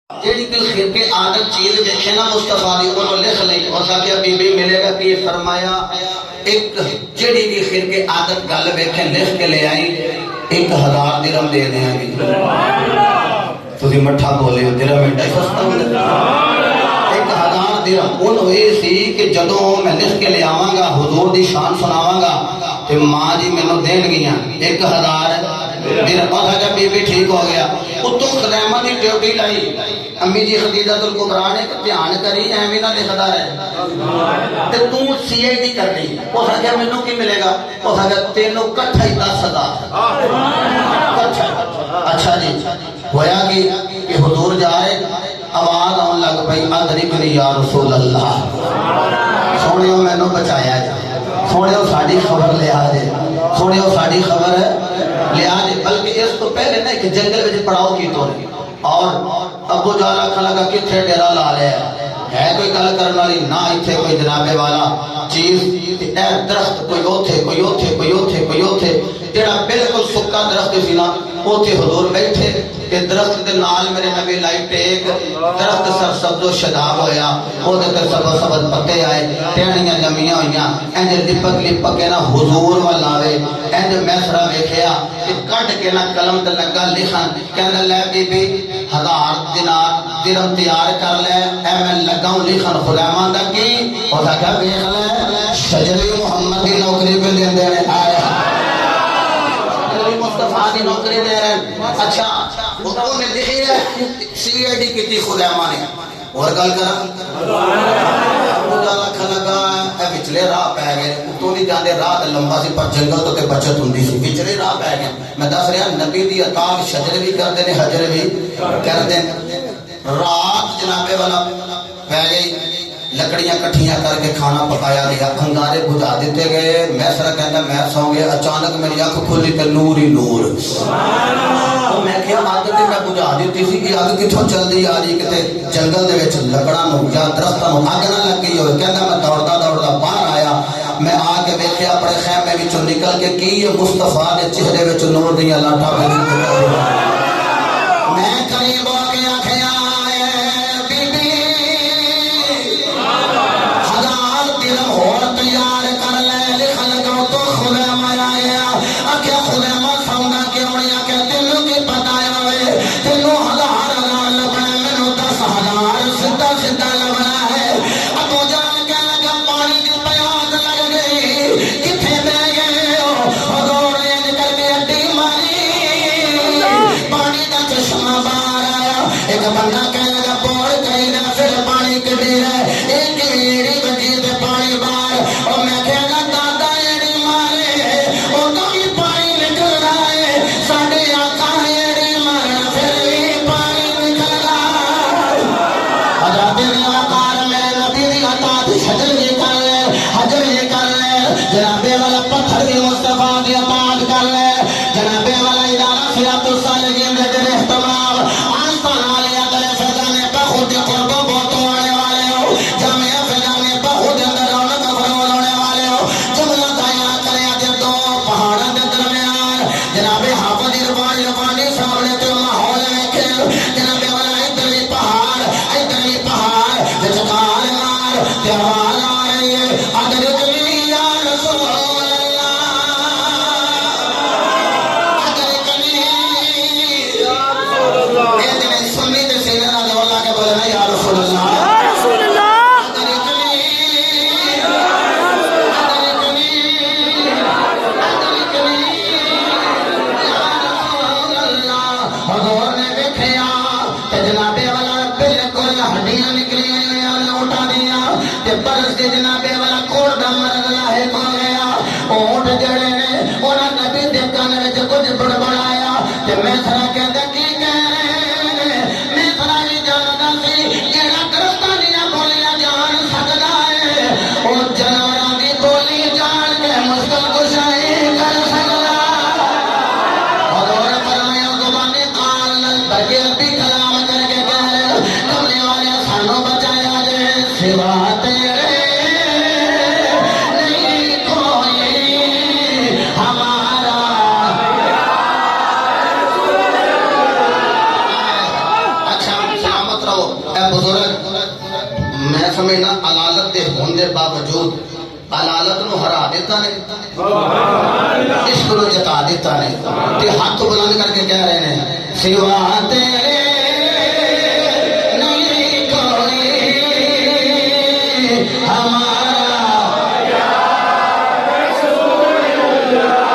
جیڑی کوئی خرقے عادت چیز دیکھے نا مصطفیٰ دی انہوں لکھ لئی اور ساتھیا بی بی ملے گا کہ فرمایا ایک جیڑی بھی خرقے عادت گل دیکھیں لکھ کے لے آئیں 1000 درہم دے دیں گی تسی مٹھا بولے ہو درہم ایڈا سستا ہوتا 1000 درہم انہوں یہ سی کہ جدوں میں لکھ کے لے آواں گا حضور دی شان سناواں گا کہ ماں جی میں نو دین گیاں 1000 درہم اور ساتھیا بی بی ٹھیک ہو گیا اتو خدیمہ دی ڈیوٹی لائی امی جی خدیجہ الکبریٰ نے دھیان کری ایویں نہ لکھدا ہے تے تو سی آئی ڈی کرنی اس آخیا مینوں کی ملے گا اس آخیا تینوں کٹھا ہی 10,000 اچھا جی ہویا کہ حضور جائے آواز آن لگ پئی ادرکنی یا رسول اللہ سونیو مینوں بچایا جائے سونیو ساڈی خبر لے آ جائے سونیو ساڈی خبر لے آ جائے بلکہ اس تو پہلے نا کہ جنگل وچ پڑاؤ کی تو اور ابو جہل آکھن لگا کتھے ڈیرا لا لیا ہے کوئی گل کرن والی نہ ایتھے کوئی جناب والا چیز اے درخت کوئی اوتھے کوئی اوتھے کوئی اوتھے کوئی اوتھے جڑا بالکل سکا درخت سی نا اوتھے حضور بیٹھے کہ درخت دے نال میرے نبی لائٹ ایک درخت سرسبز و شاداب ہویا او دے تے سبز سبز پتے آئے ٹہنیاں جمیاں ہوئیاں انج لپک لپک کے نا حضور ول آوے انج میسرا ویکھیا کہ کڈ کے نا قلم تے لگا لکھن کہندا لے بی بی 1000 دینار درہم تیار کر لے اے میں لگاؤں لکھن خداواں دا کی او آکھیا ویکھ لے شجری محمد دی نوکری پہ دیندے نے آیا مصطفیٰ دی نوکری دے رہے ہیں اچھا انہوں نے لکھی ہے سی آئی ڈی کی تھی خدیمہ نے اور گل کرا مجھالا کھلگا اے بچلے راہ پہ گئے تو نہیں جاندے راہ تے لمبا سی پر جنگل تو تے بچت ہوندی سی بچلے راہ پہ گئے میں دس رہا نبی دی اطاعت شجر بھی کر دے حجر بھی کر دے رات جنابے والا پہ گئی لکڑیاں کٹھیاں کر کے کھانا پکایا گیا انگارے بجھا دیتے گئے میں سرا کہتا میں سو گیا اچانک میری آنکھ کھلی تے نور ہی نور تو میں کیا آگ تے میں بجھا دیتی سی کہ آگ کتھوں چل دی آ رہی کتے جنگل دے وچ لکڑاں نو یا درختاں نو آگ نہ لگ گئی ہوئے کہتا میں دوڑتا دوڑتا باہر آیا میں آ کے ویکھیا اپنے خیمے وچوں نکل کے کی یہ مصطفیٰ دے چہرے وچ نور دیاں لاٹھاں میں قریب ہو کے آکھیا سمجھاؤ اے بزرگ میں سمجھنا علالت دے ہون دے باوجود علالت نو ہرا دیتا نے عشق نو جتا دیتا نے تے ہاتھ بلند کر کے کہہ رہے ہیں سوا تیرے نہیں کوئی ہمارا یا رسول اللہ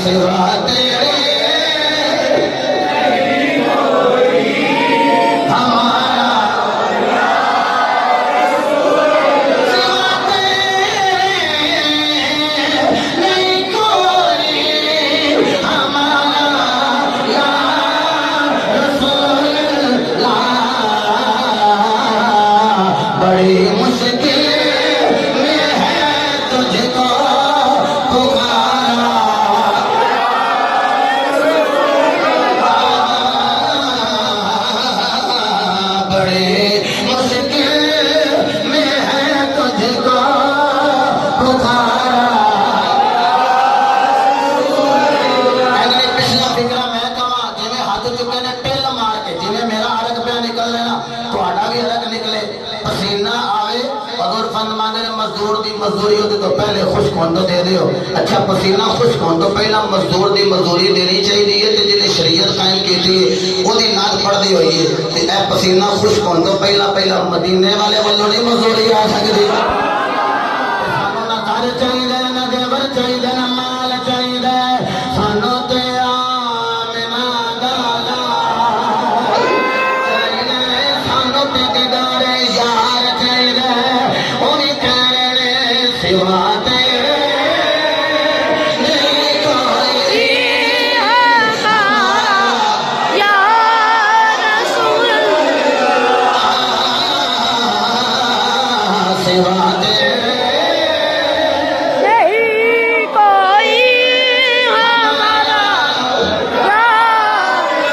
سوا تیرے نہیں کوئی ہمارا بڑی مشکل میں ہے تجھ کو پکارا بڑی مشکل میں ہے تجھ کو پکارا پچھلا فکرہ میں کہاں جنہیں ہاتھ چکے نے پل مار کے جنہیں میرا عرق پہ نکل لینا تھوڑا بھی عرق نکلے پسینہ آوے اگر فن مانے مزدور دی مزدوری ہوتی تو پہلے خشک ہون تو دے دیو اچھا پسینہ خشک ہون تو پہلا مزدور دی مزدوری دینی چاہیے تے جنہیں شریعت قائم کی تھی وہ دی ناد پڑھ دی ہوئی ہے تے اے پسینہ خشک ہون تو پہلا مدینے والے والوں نہیں مزدوری آ سکتی سانو نہ گھر چاہیے نہ دیور چاہیے نہ مال چاہیے سانو تے آمنہ دادا چاہیے سانو تے دیدار یار چاہیے انہیں کہنے سوا تیرے نہیں کوئی ہمارا یا رسول اللہ سوا تیرے نہیں کوئی ہمارا یا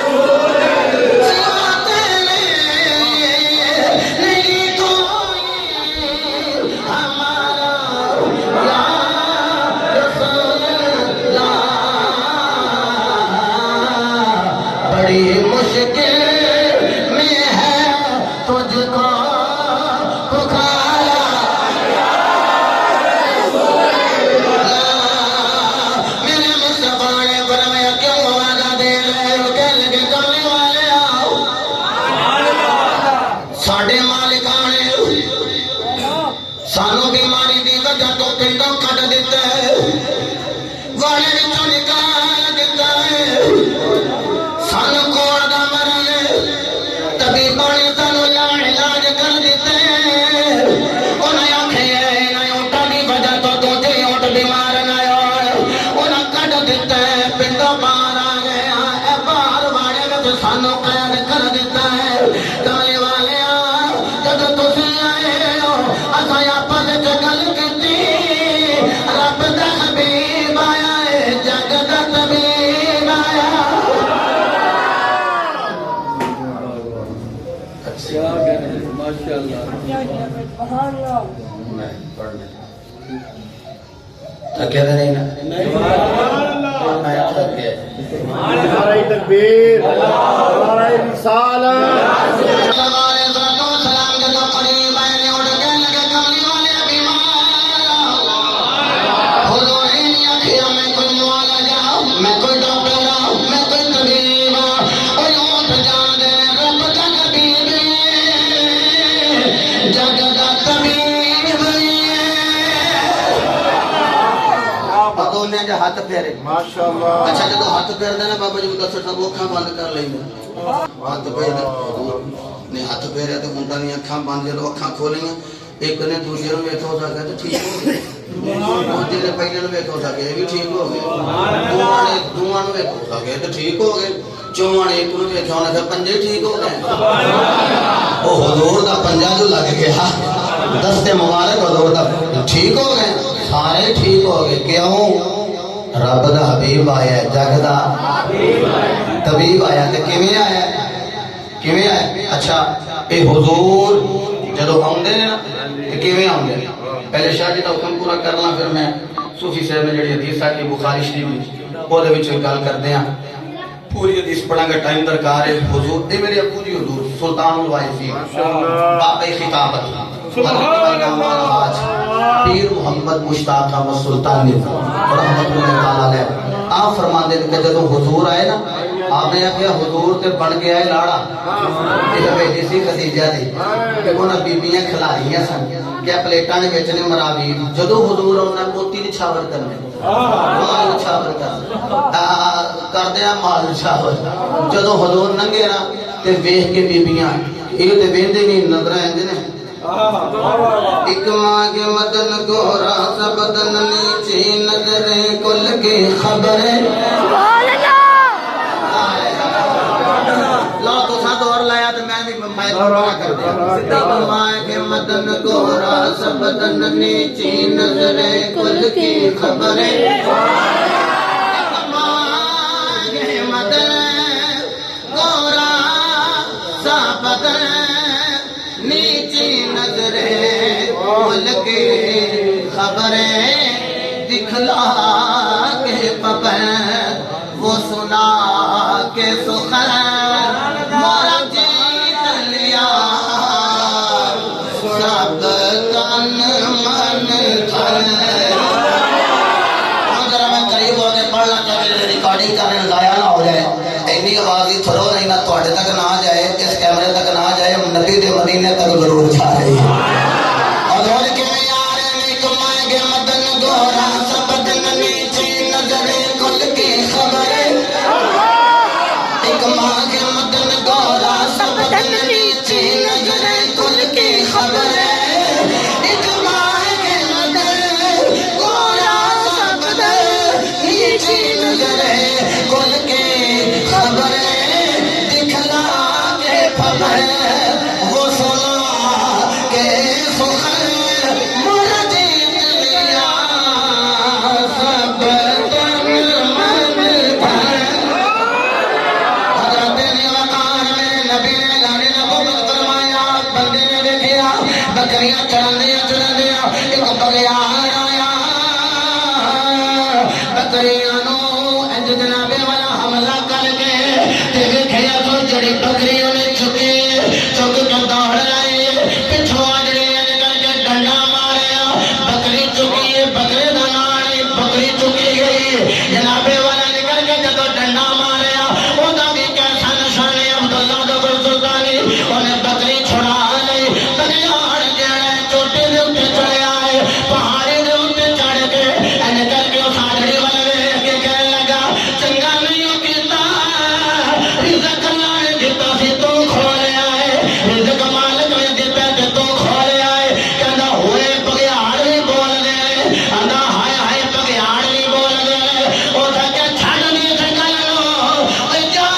سوا تیرے نہیں کوئی ہمارا یا رسول اللہ بڑی مشکل میں ہے تجھ کو پکارا میرے مصطفیٰ نے فرمایا کیوں وعدہ دے رہے ہو کہنے لگے کرنے والے آؤ ساڈے مالکانے سانو بیماری دی وجہ تو پنڈوں کٹ دیتا ہے والے وچوں نکال دیتا ہے سانو کوڑ دا مرن طبیباں نے سانو لا علاج کر دیتے انہیں آکھے انہیں اونٹاں دی وجہ تو دوجے اونٹ بیمار نہ ہوئے انہیں کٹ دیتا ہے پنڈوں باہر آ گئے اے باہر والے وچ سانو قید کر دیتا ہے کملی والے جب تسی آئے ہو اساں آپس وچ گل کیتی رب دا حبیب آیا ہے جگ دا طبیب آیا تھکے تو نہیں نعرہ تکبیر نعرہ رسالت سلام کے تو قریب آئے نے اٹھ کے لگے کملی والے بیمار حضور نہیں آخیا میں کوئی موالا جاؤ میں کوئی ڈاکٹر آؤ میں کوئی طبیب آؤ اٹھ جا دے رب کا طبیب جگ دا طبیب پتوں نے جو ہاتھ پھیرے ماشاءاللہ اچھا جدو ہاتھ پھیر دینا بابا جی مدد سب اکھاں بند کر لیں ہاتھ پھیر نے ہاتھ پھیرے تو منڈا نہیں اکھاں بند جدو اکھاں کھولیں ایک نے دوسرے نو ویکھا ہو سکے تو ٹھیک ہو گئے دوسرے نے پہلے نو ویکھا ہو سکے یہ بھی ٹھیک ہو گئے دوواں نو ویکھا ہو سکے تو ٹھیک ہو گئے چوواں نے ایک نو ویکھا ہونا پھر پنجے ٹھیک ہو گئے او حضور دا پنجا جو لگ گیا دستے مبارک حضور دا ٹھیک ہو گئے سارے ٹھیک ہو گئے کیوں رب دا حبیب آیا ہے جگ دا طبیب آیا تے کیویں آیا کیویں آیا اچھا اے حضور جدو آؤندے نے نا تے کیویں آؤندے پہلے شاہ جی دا حکم پورا کرنا پھر میں صوفی صاحب نے جڑی حدیث آ کے بخاری شریف او دے وچ گل کردے ہاں پوری حدیث پڑھا گا، ٹائم درکار ہے. حضور دے میرے ابو جی حضور سلطان الوائزین بابے خطابت پیر محمد مشتاق احمد سلطانی رحمت اللہ تعالی علیہ آپ فرما دے کہ جب حضور آئے نا آپ نے کہا حضور تے بن گیا ہے لاڑا یہ بیٹی سی خدیجہ دی کہ انہاں بیبیاں کھلاڑیاں سن کیا پلیٹاں نے بیچنے مراویر جدو حضور انہاں موتی نچھاور کرنے مال نچھاور کردے ہیں مال نچھاور جدو حضور ننگے نا تے ویکھ کے بیبیاں یہ تے ویندے نہیں نظر آندے نے ایک ماں کے مدن کو راز بدن نیچی نظریں کل کی خبریں لا تو ساتھ اور لایا تو میں بھی مائک پڑھا کر دیا. ایک ماں کے مدن کو راز بدن نیچی نظریں کل کی خبریں ایک ماں کے مدن کو راز بدن نیچی نظریں کل کی خبریں دکھلا کے پپیں وہ سنا کے سخن مورا جیت لیا سب تن من تھن. اگر میں قریب ہو کے پڑھنا چاہیے ریکارڈنگ کرنے ضائع نہ ہو جائے اینی آواز ہی تھرو نہیں نہ تھوڑے تک نہ آ جائے اس کیمرے تک نہ آ جائے نبی دے مدینے تک ضرور جا رہی ہے. اور دور کے یار ایک ماں کے مدن گورا سب دن نیچی نظریں کل کی خبریں ایک ماں کے مدن گورا سب دن نیچی نظریں کل کی خبریں ایک ماں کے مدن گورا سب دن نیچی نظریں کل کی خبریں دکھلا کے پھبیں وہ سنا کے سخن مر جیت لیا سب تن من تھن. حضرت نے وقار میں نبی نے لانے نبوت فرمایا بندے نے دیکھیا بکریاں چرندیاں ایک بغیار آیا بکریاں نو انج جنابے والا حملہ کر کے تے ویکھیا تو جڑی بکری نے چک کے دوڑ لائی پچھوں جڑی کر کے ڈنڈا ماریا بکری چکی بکرے دا نال بکری چکی گئی جنابے والا نکل کے جدو ڈنڈا ماریا او دا بھی کیسا نشان ہے عبداللہ دبر سلطانی انہیں بکری چھڑا لئی بغیار جڑے چوٹے دے اوپر چڑھ آئے پہاڑی دے اوپر چڑھ کے اینے کر کے اس آدھڑی والے ویکھ کے کہنے لگا چنگا نہیں کیتا رزق اللہ نے دیتا سی تو کھولے آئے رزق مالک نے دیتا کہ تو کھولے آئے کہنا ہوئے بغیار نہیں بول گئے آنا ہائے ہائے بغیار نہیں بول گئے او تھا کہ چھڑ نہیں سکا لو جا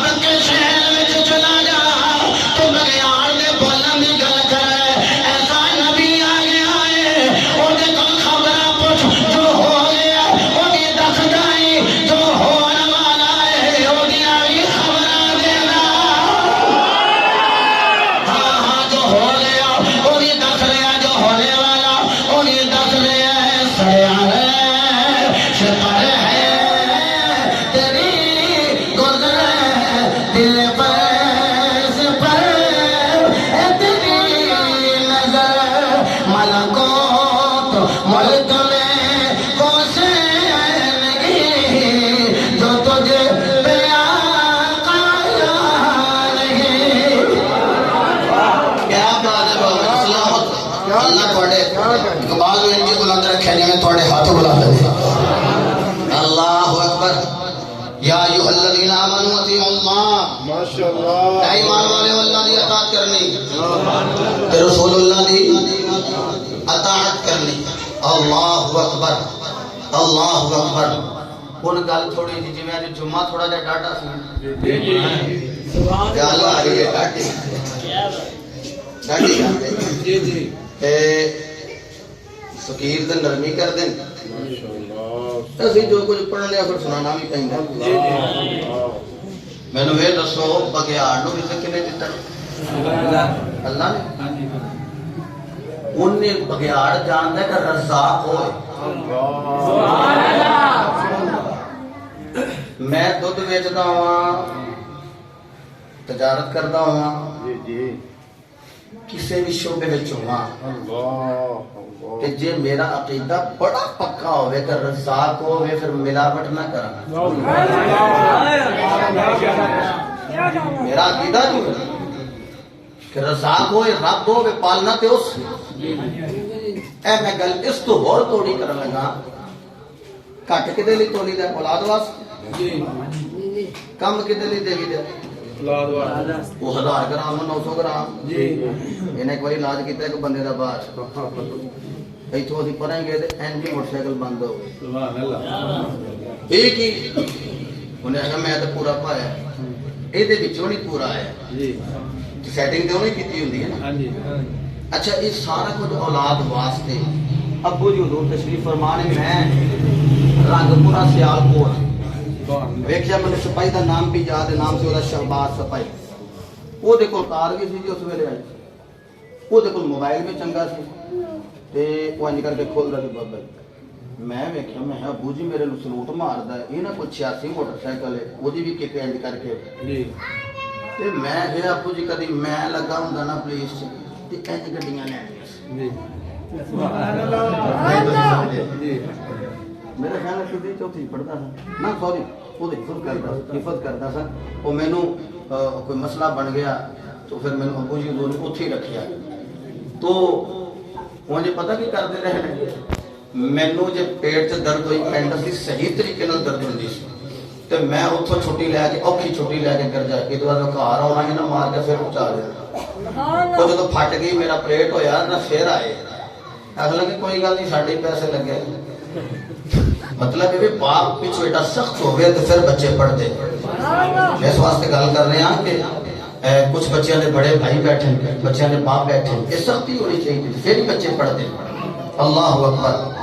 بکے شہر میں چلا جا تو بغیار نے بولنا بھی گل کرے ایسا نبی آگے آئے او دے کل خبرہ پوچھ جو ہو گیا او دی دکھ جائی جو ہونے والا ہے او دی آئی خبرہ دینا ہاں ہاں جو ہو گیا او دی دکھ لیا جو ہونے والا او دی دکھ لیا ہے سیا ہے شکر ہے تیری گزر دل پر پر تیری نظر ملکوت ملک میں کوسے نہیں جو تجھے پہ آقا نہیں. کیا بات ہے بابا سلامت اللہ تھوڑے اقبال میں ان کی بلند رکھے جائیں تھوڑے ہاتھوں بلا دے. اللہ اکبر یا ایھا الذین آمنوا اطیعوا اللہ ماشاءاللہ اے ایمان والے اللہ دی اطاعت کرنی تے رسول اللہ دی اطاعت کرنی. اللہ اکبر اللہ اکبر. ان گل تھوڑی جی جی میں جمعہ تھوڑا جا ڈاٹا سی گل آ رہی ہے ڈاٹی ڈاٹی جی جی فقیر تے نرمی کر دیں اسی جو کچھ پڑھنے پھر سنانا بھی پہنگا. میں نے یہ دسو بغیار نو رزق کنے دیتا اللہ نے انہیں بغیار جانتا ہے کہ رزاق ہوئے میں دودھ ویچتا ہوا تجارت کرتا ہوا جی جی کسی بھی شعبے میں ہوا اللہ کہ جے میرا عقیدہ بڑا پکا ہوئے کہ رزاق ہوئے پھر ملاوٹ نہ کرنا میرا عقیدہ نہیں ہے کہ رزاق ہوئے رب ہوئے پالنا تے اس اے میں گل اس تو اور توڑی کرنے لگا کٹ کدے لی توڑی دے اولاد واسطے کم کدے لی دے دے وہ 1000 گرام 900 گرام انہیں ایک باری علاج کیتا ہے کہ بندے دا باہر ایتھوں اسی پریں گئے تے این جی موٹر سائیکل بند ہو گئی ایک ہی انہیں کہا میں تو پورا پایا اے دے وچوں نہیں پورا آیا سیٹنگ تے انہیں کیتی ہوندی ہے نا اچھا یہ سارا کچھ اولاد واسطے ابو جی حضور تشریف فرمانے میں رنگ پورا سیال کوٹ ویکھیا میں سپاہی دا نام بھی یاد ہے نام سے وہ شہباز سپاہی وہ دے کول کار بھی سی جی اس ویلے آئی وہ دے کول موبائل بھی چنگا سی تے وہ انج کر کے کھول رہا سی بابا میں ویکھیا میں ابو جی میرے نو سلوٹ ماردا ہے یہ نہ کوئی 86 موٹر سائیکل ہے وہ دی بھی کتے انج کر کے تے میں کہ ابو جی کدی میں لگا ہوندا نا پولیس تے انج گڈیاں لینیاں میرا خیال ہے کہ چوتھی پڑھتا تھا نہ سوری وہ حفظ کرتا تھا وہ مینوں کوئی مسئلہ بن گیا تو پھر مینوں ابو جی نے اتھے ہی رکھیا تو مجھے پتہ کی کرتے رہے مینوں جب پیٹ سے درد ہوئی پینڈس صحیح طریقے نال درد ہوندی سی تے میں اتھوں چھٹی لے کے اوکھی چھٹی لے کے کر جا کے تو گھر آنا ہی نہ مار کے پھر اچا دینا وہ جدو پھٹ گئی میرا پلیٹ ہویا نہ پھر آئے اگلا کہ کوئی گل نہیں ساڈے پیسے لگے مطلب یہ باپ پیچھے بیٹا سخت ہو گئے تو پھر بچے پڑھتے اس واسطے گل کر رہے ہیں کہ کچھ بچیاں نے بڑے بھائی بیٹھے بچیاں نے باپ بیٹھے یہ سختی ہونی چاہیے پھر ہی بچے پڑھتے اللہ اکبر